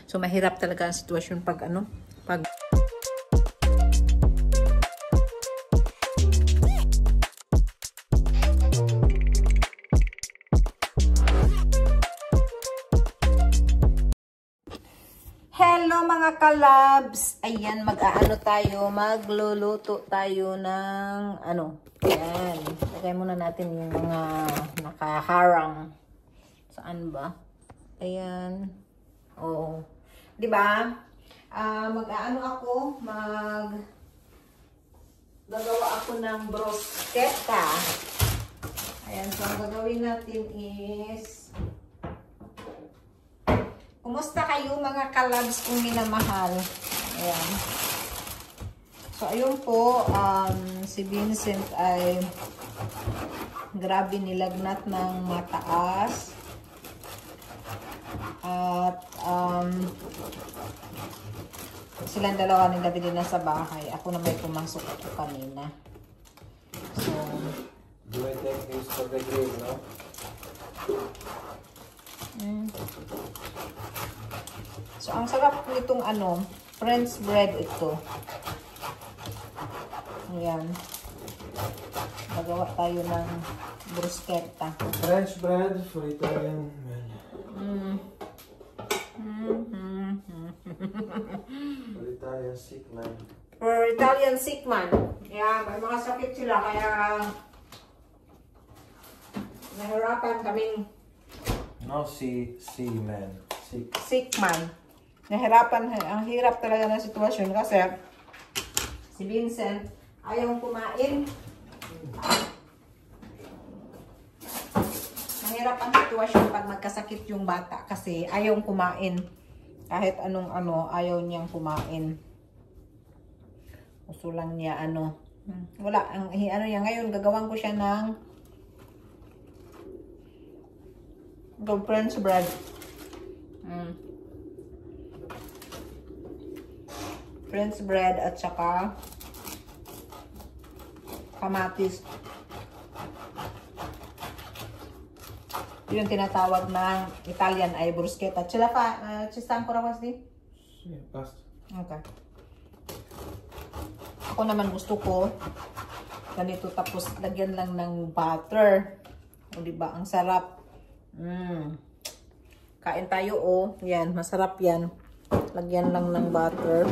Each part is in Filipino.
So mahirap talaga ang sitwasyon pag ano, pag Hello mga kalabs! Ayan, mag-aano tayo, magluluto tayo ng ano. Ayan, lagay muna natin yung mga nakaharang. Saan ba? Ayan. Oo. Diba? Mag-aano ako, gagawa ako ng bruschetta. Ayan, so ang gagawin natin is kumusta kayo mga kalabs kung minamahal? Ayan. So, ayun po, si Vincent ay grabe nilagnat ng mataas. At, silang dalawa nila din na sa bahay. Ako na may pumasok ako kanina. So, do I take this for the grill, no? So, ang sarap nitong ano, French bread ito. Ayan. Nagawa tayo ng bruschetta. French bread for Italian men. For Italian sick man. For Italian sick man. Ayan, may mga sakit sila kaya nahirapan kaming No, man. sick man. Nahirapan, ang hirap talaga ng sitwasyon kasi si Vincent ayaw kumain. Mahirap ang sitwasyon pag magkasakit yung bata kasi ayaw kumain. Kahit anong ano, ayaw niyang kumain. Gusto lang niya ano. Wala, ang ano niya ngayon, gagawan ko siya ng French bread. French bread at saka kamatis. Yung tinatawag ng Italian ay bruschetta. Sila pa, chistan ko rawas din? Yeah, pasta. Okay. Ako naman gusto ko ganito tapos lagyan lang ng butter. O diba, ang sarap. Kain tayo yan, masarap yan. Lagyan lang ng butter.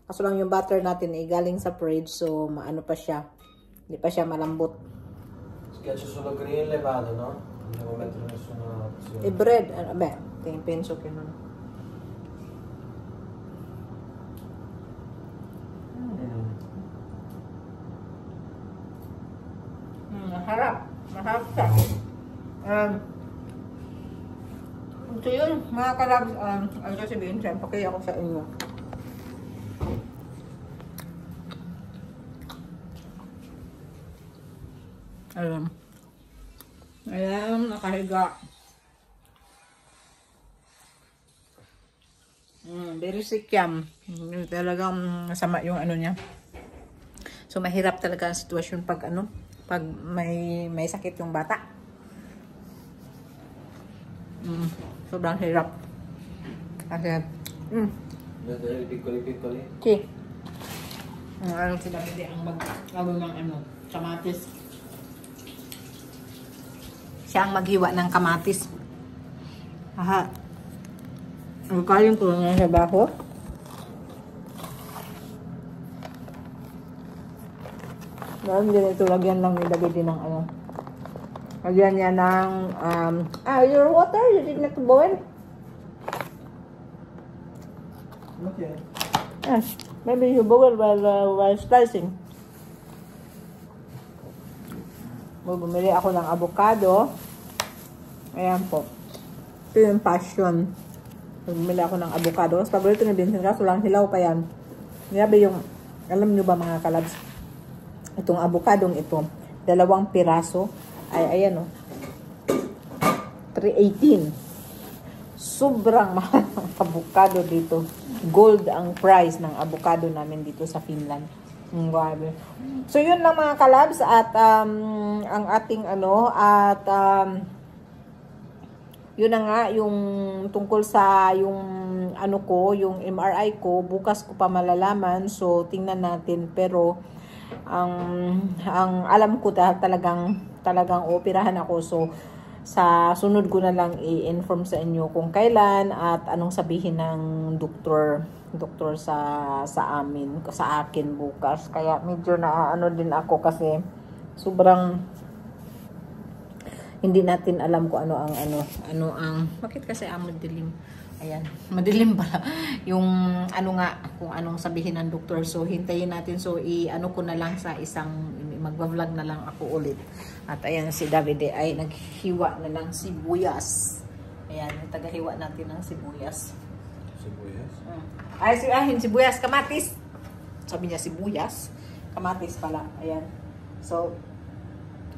Kaso lang yung butter natin ay galing sa fridge, so maano pa siya. Hindi pa siya malambot. Schiaccio solo grill e vado, no? Non devo mettere nessuna opzione. E bread, beh, penso che non. Maharap. Maharap siya. So yun, mga kalabs, ano kasi Vincent, pakay ako sa inyo. Ayan, nakahiga. Very sick yan. Talagang masama yung ano niya. So mahirap talaga ang sitwasyon pag ano, pag may sakit yung bata. Sobrang hirap. Kasi, Vedere piccoli. si. Ano sila pwede ang magagawa ng ano, kamatis. Siya ang maghiwa ng kamatis. Aha. Ang kaling ko na sa baho. Meron din ito, lagyan lang nilagay din ng ano. Lagyan niya ng, your water, you did not boil? Okay. Yes, maybe you boil while slicing. Bumili ako ng avocado. Ayan po. Ito yung passion. Bumili ako ng avocado. Mas paborito ni Vincent, kaso lang hilaw pa yan. Grabe yung, alam nyo ba mga kalabs? Itong avocadong ito, 2 piraso. Ay, ayan o. 318. Sobrang mahal ang avocado dito. Gold ang price ng avocado namin dito sa Finland. Grabe. So, yun lang mga kalabs. At ang ating ano, at yun na nga, yung tungkol sa yung ano ko, yung MRI ko, bukas ko pa malalaman. So, tingnan natin. Pero, ang alam ko talagang operahan ako. So, sa sunod ko na lang i-inform sa inyo kung kailan at anong sabihin ng doktor sa akin bukas. Kaya medyo na ano din ako kasi sobrang hindi natin alam kung ano ang bakit kasi madilim. Ayan, madilim pala yung ano nga kung anong sabihin ng doktor. So hintayin natin. So i-ano ko na lang sa isang magba-vlog na lang ako ulit. At ayan si Davide ay naghiwa na ng sibuyas. Ayan, tagahiwa natin ng sibuyas. Sibuyas? Ay, sibuyas, kamatis. Sabi niya sibuyas, kamatis pala. Ayan. So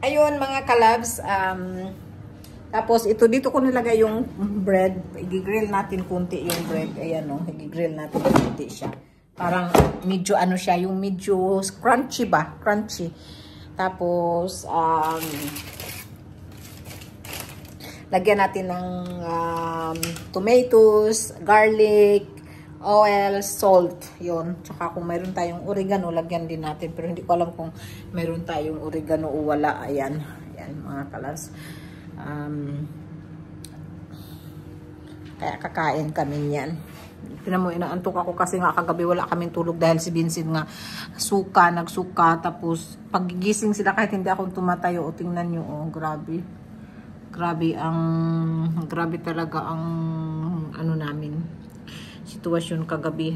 ayun mga kalabs, tapos ito dito ko nilagay yung bread. I-grill natin kunti yung bread. Ayan o, i-grill natin kunti siya. Parang medyo ano siya, yung medyo crunchy ba? Crunchy. Tapos lagyan natin ng tomatoes, garlic, oil, salt. Yun. Tsaka kung mayroon tayong oregano, lagyan din natin. Pero hindi ko alam kung mayroon tayong oregano o wala. Ayan. Ayan mga kalabs. Kaya kakain kami niyan. Tinan mo, inaantok ako kasi nga kagabi wala kaming tulog dahil si Vincent nga nagsuka, tapos pagigising sila kahit hindi ako tumatayo. O tingnan nyo, oh, grabe talaga ang ano namin sitwasyon kagabi.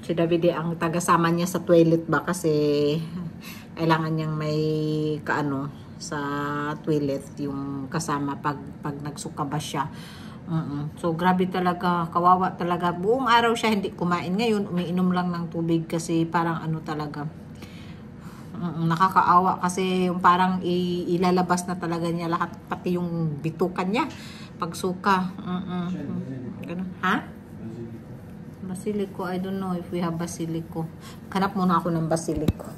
Si Davide ang tagasama niya sa toilet ba kasi kailangan niyang may kaano sa toilet yung kasama pag nagsuka ba siya. So grabe talaga, kawawa talaga. Buong araw siya hindi kumain. Ngayon umiinom lang ng tubig kasi parang ano talaga. Nakakaawa kasi yung parang ilalabas na talaga niya lahat, pati yung bitukan niya pagsuka. Ganun. Ha? Basilico, I don't know if we have basilico. Hanap muna ako ng basilico.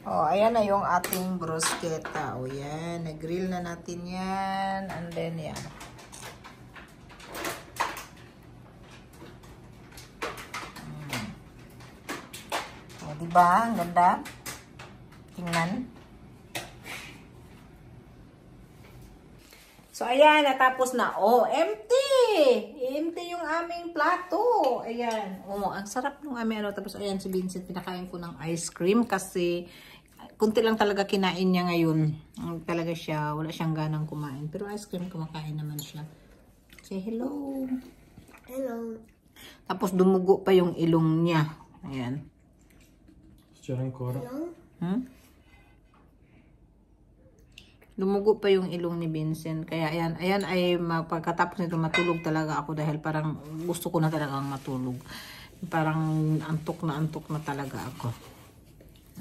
Oh, ayan na yung ating bruschetta. O yan, nag-grill na natin yan. And then yan. O, diba? Ang ganda. Tingnan. So, ayan, natapos na. Oh, empty! Empty yung aming plato. Ayan. Oh, ang sarap ng aming ano. Tapos, ayan, si Vincent, pinakain ko ng ice cream kasi kunti lang talaga kinain niya ngayon. Talaga siya, wala siyang ganang kumain. Pero ice cream, kumakain naman siya. Say hello. Hello. Tapos, dumugo pa yung ilong niya. Ayan. C'è ancora? Dumugo pa yung ilong ni Vincent. Kaya ayan ay pagkatapos nito matulog talaga ako dahil parang gusto ko na talagang matulog. Parang antok na talaga ako.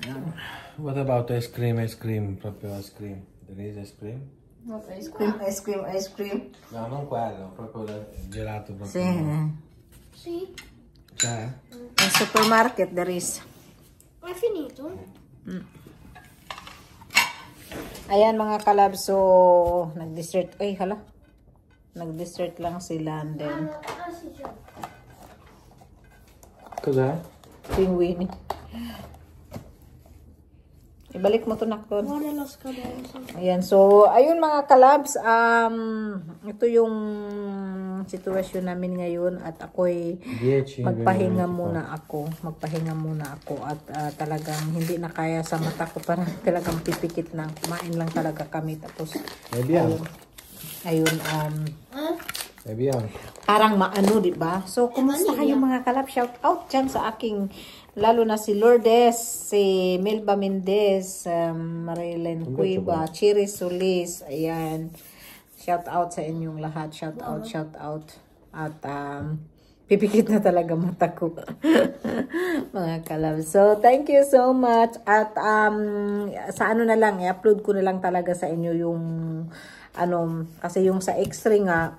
Ayan. What about ice cream? Proprio ice cream. There is ice cream? Not ice cream. No, non quello, proprio il gelato. Proprio. Sì. Sì. C'è? Al supermarket there is. È finito? Ayan mga kalab, so nag-dessert. Ay, hala. Nag-dessert lang sila and then Sì, già. Cos'è? yung Winnie. Ibalik mo to nakton. Guarda la scadenza. Ayan, so ayun mga kalabs, ito yung sitwasyon namin ngayon at ako'y 10, magpahinga 20 muna ako at talagang hindi na kaya sa mata ko, parang talagang pipikit na, kumain lang talaga kami tapos Vediamo. ayun Vediamo. parang maano, di ba? So kumusta kayo mga kalab? Shout out dyan sa aking, lalo na si Lourdes, si Melba Mendez, Marilyn Cueva, Chiri Solis, ayan. Shout out sa inyong lahat. Shout out. At pipikit na talaga mata ko. Mga kalab. So, thank you so much. At sa ano na lang, i-upload ko na lang talaga sa inyo yung kasi yung sa X-ray nga,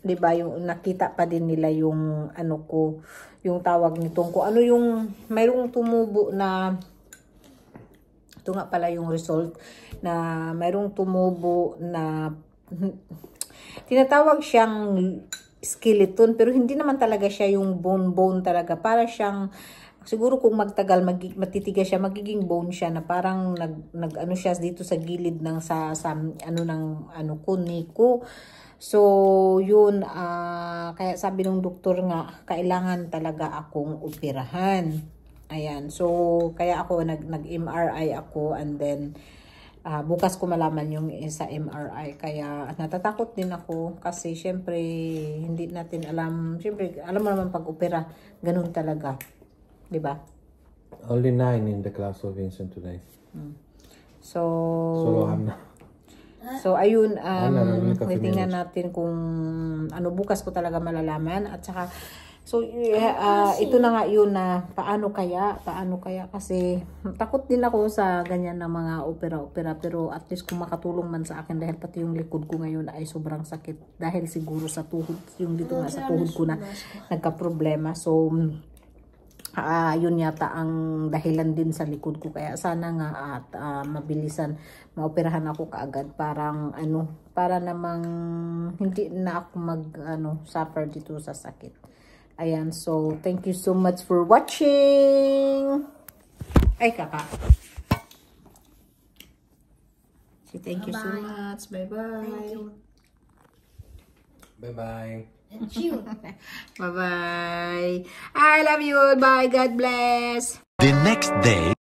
'di ba, yung nakita pa din nila yung ano ko, yung tawag nitong ko. Ano yung mayroong tumubo na ito nga pala yung result na mayroong tumubo na tinatawag siyang skeleton, pero hindi naman talaga siya yung bone talaga. Para siyang, siguro kung magtagal, matitigas siya, magiging bone siya na parang ano siya dito sa gilid ng sa ano ng ano ko. So, yun, kaya sabi ng doktor nga, kailangan talaga akong operahan. Ayan, so, kaya ako nag-MRI ako, and then, bukas ko malaman yung sa MRI. Kaya natatakot din ako kasi syempre hindi natin alam. Syempre alam mo naman pag opera, ganun talaga. 'Di ba? Only 9 in the class of Vincent today. So Solo Hannah. So ayun, Coffee tingnan natin kung ano bukas ko talaga malalaman. At saka so, ito na nga yun na paano kaya kasi takot din ako sa ganyan na mga opera, pero at least kung makatulong man sa akin dahil pati yung likod ko ngayon ay sobrang sakit dahil siguro sa tuhod, yung dito nga sa tuhod ko na nagka-problema. So, yun yata ang dahilan din sa likod ko. Kaya sana nga at mabilisan maoperahan ako kaagad, para namang hindi na ako suffer dito sa sakit. Ayan, so, thank you so much for watching. Ay, kaka. So, thank you so much. Bye-bye. Thank you. Bye-bye. It's you. Bye-bye. I love you. Bye. God bless. The next day.